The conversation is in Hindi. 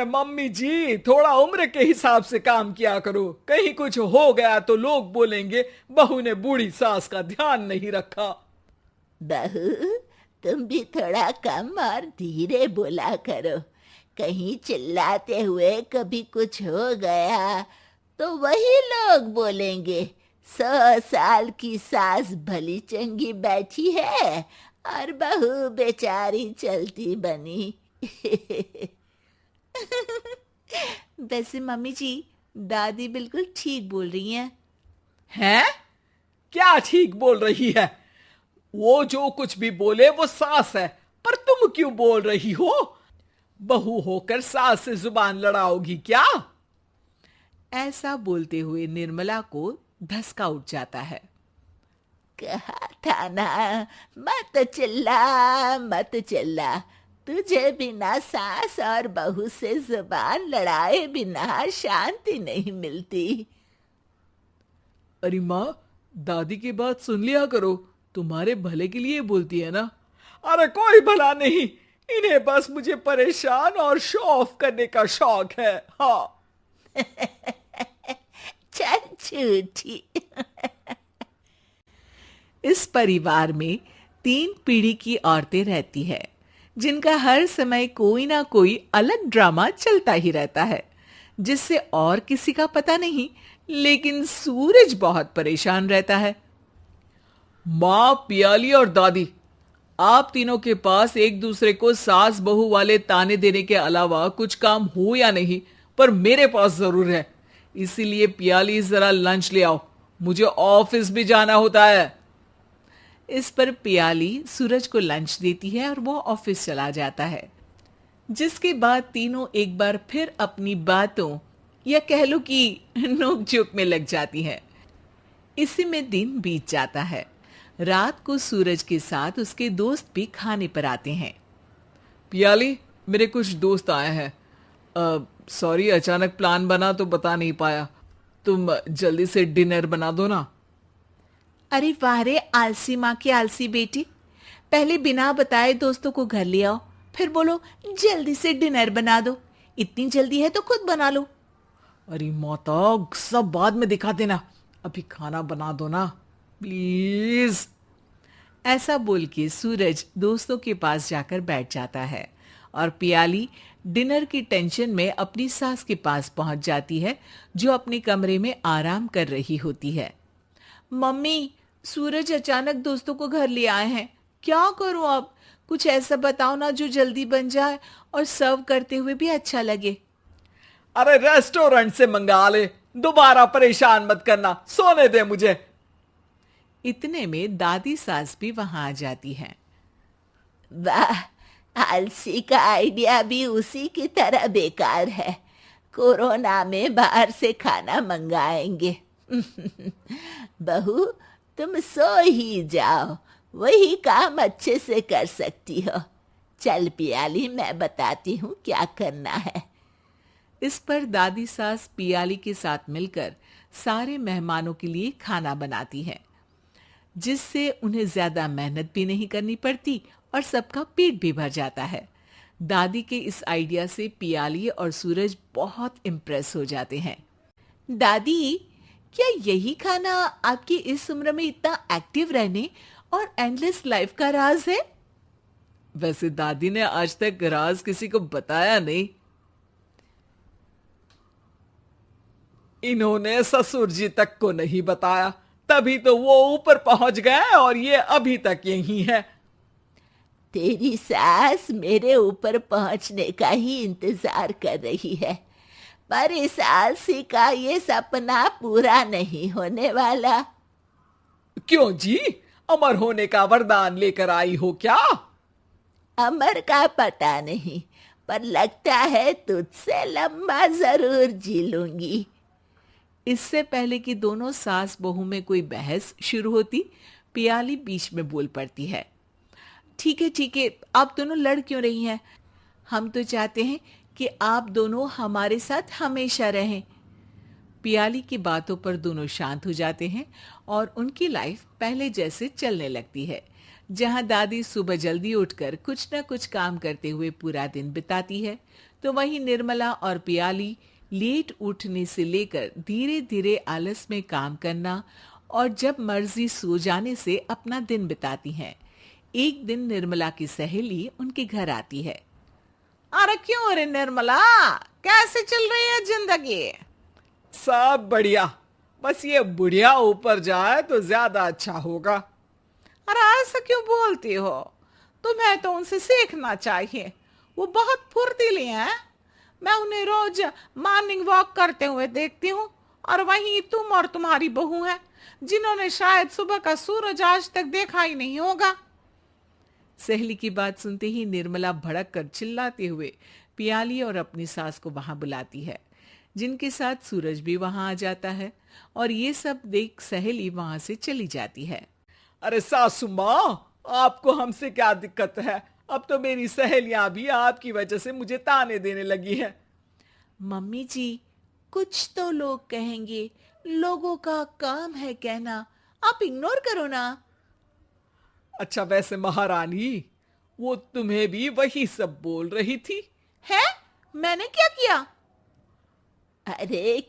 मम्मी जी, थोड़ा उम्र के हिसाब से काम किया करो। कहीं कुछ हो गया तो लोग बोलेंगे बहू ने बूढ़ी सास का ध्यान नहीं रखा। बहू, तुम भी थोड़ा कम और धीरे बोला करो। कहीं चिल्लाते हुए कभी कुछ हो गया तो वही लोग बोलेंगे 100 साल की सास भली चंगी बैठी है और बहू बेचारी चलती बनी। वैसे मम्मी जी, दादी बिल्कुल ठीक बोल रही हैं। हैं? क्या ठीक बोल रही है? वो जो कुछ भी बोले वो सास है, पर तुम क्यों बोल रही हो? बहू होकर सास से जुबान लड़ाओगी क्या? ऐसा बोलते हुए निर्मला को धसका उठ जाता है। कहा था ना, मत चिल्ला मत चिल्ला। तुझे बिना सास और बहू से जुबान लड़ाए बिना शांति नहीं मिलती। अरे माँ, दादी की बात सुन लिया करो, तुम्हारे भले के लिए बोलती है ना। अरे कोई भला नहीं, इन्हें बस मुझे परेशान और शो ऑफ करने का शौक है। हाँ। चल झूठी। इस परिवार में 3 पीढ़ी की औरतें रहती है, जिनका हर समय कोई ना कोई अलग ड्रामा चलता ही रहता है, जिससे और किसी का पता नहीं, लेकिन सूरज बहुत परेशान रहता है। माँ, पियाली और दादी, आप तीनों के पास एक दूसरे को सास बहू वाले ताने देने के अलावा कुछ काम हो या नहीं, पर मेरे पास जरूर है। इसीलिए पियाली, जरा लंच ले आओ, मुझे ऑफिस भी जाना होता है। इस पर पियाली सूरज को लंच देती है और वो ऑफिस चला जाता है, जिसके बाद तीनों एक बार फिर अपनी बातों या कह लो कि नोक-झोंक में लग जाती हैं। इसी में दिन बीत जाता है। रात को सूरज के साथ उसके दोस्त भी खाने पर आते हैं। पियाली, मेरे कुछ दोस्त आए हैं। सॉरी, अचानक प्लान बना तो बता नहीं पाया। तुम जल्दी से डिनर बना दो ना। अरे वाह रे आलसी माँ की आलसी बेटी, पहले बिना बताए दोस्तों को घर ले आओ, फिर बोलो जल्दी से डिनर बना दो। इतनी जल्दी है तो खुद बना लो। अरे माता, सब बाद में दिखा देना, अभी खाना बना दो ना प्लीज। ऐसा बोल के सूरज दोस्तों के पास जाकर बैठ जाता है और पियाली डिनर की टेंशन में अपनी सास के पास पहुंच जाती है, जो अपने कमरे में आराम कर रही होती है। मम्मी, सूरज अचानक दोस्तों को घर ले आए हैं, क्या करूं अब? कुछ ऐसा बताओ ना जो जल्दी बन जाए और सर्व करते हुए भी अच्छा लगे। अरे रेस्टोरेंट से मंगा ले, दोबारा परेशान मत करना, सोने दे मुझे। इतने में दादी सास भी वहां आ जाती हैं। वाह, आलसी का आइडिया भी उसी की तरह बेकार है। कोरोना में बाहर से खाना मंगाएंगे। बहू, तुम सो ही जाओ, वही काम अच्छे से कर सकती हो। चल पियाली, मैं बताती हूँ क्या करना है। इस पर दादी सास पियाली के साथ मिलकर सारे मेहमानों के लिए खाना बनाती है, जिससे उन्हें ज्यादा मेहनत भी नहीं करनी पड़ती और सबका पेट भी भर जाता है। दादी के इस आइडिया से पियाली और सूरज बहुत इम्प्रेस हो जाते हैं। दादी, क्या यही खाना आपकी इस उम्र में इतना एक्टिव रहने और एंडलेस लाइफ का राज है? वैसे दादी ने आज तक राज किसी को बताया नहीं। इन्होंने ससुर जी तक को नहीं बताया, तभी तो वो ऊपर पहुंच गए और ये अभी तक यही है। तेरी सास मेरे ऊपर पहुंचने का ही इंतजार कर रही है, पर इस आलसी का ये सपना पूरा नहीं होने वाला। क्यों जी, अमर होने का वरदान लेकर आई हो क्या? अमर का पता नहीं, पर लगता है तुझसे लंबा जरूर जी लूंगी। इससे पहले कि दोनों सास बहू में कोई बहस शुरू होती, पियाली बीच में बोल पड़ती है। ठीक है, आप दोनों लड़ क्यों रही हैं? हम तो चाहते हैं कि आप दोनों हमारे साथ हमेशा रहें। पियाली की बातों पर दोनों शांत हो जाते हैं और उनकी लाइफ पहले जैसे चलने लगती है, जहां दादी सुबह जल्दी उठकर कुछ न कुछ काम करते हुए पूरा दिन बिताती है, तो वहीं निर्मला और पियाली लेट उठने से लेकर धीरे धीरे आलस में काम करना और जब मर्जी सो जाने से अपना दिन बिताती हैं। एक दिन निर्मला की सहेली उनके घर आती है। अरे क्यों रे निर्मला, कैसे चल रही है जिंदगी? सब बढ़िया, बस ये बुढ़िया ऊपर जाए तो ज्यादा अच्छा होगा। अरे ऐसा क्यों बोलती हो? तुम्हें तो उनसे सीखना चाहिए, वो बहुत फुर्तीली हैं। मैं उन्हें रोज मॉर्निंग वॉक करते हुए देखती हूँ, और वहीं तुम और तुम्हारी बहू है जिन्होंने शायद सुबह का सूरज आज तक देखा ही नहीं होगा। सहेली की बात सुनते ही निर्मला भड़क कर चिल्लाते हुए पियाली और अपनी सास को वहां बुलाती है, जिनके साथ सूरज भी वहां आ जाता है और ये सब देख सहेली वहां से चली जाती है। अरे सासू माँ, आपको हमसे क्या दिक्कत है? अब तो मेरी सहेलियां भी आपकी वजह से मुझे ताने देने लगी है। मम्मी जी, कुछ तो लोग कहेंगे, लोगों का काम है कहना, आप इग्नोर करो ना। अच्छा वैसे महारानी, वो तुम्हें भी वही सब बोल रही थी? है? मैंने क्या किया? अरे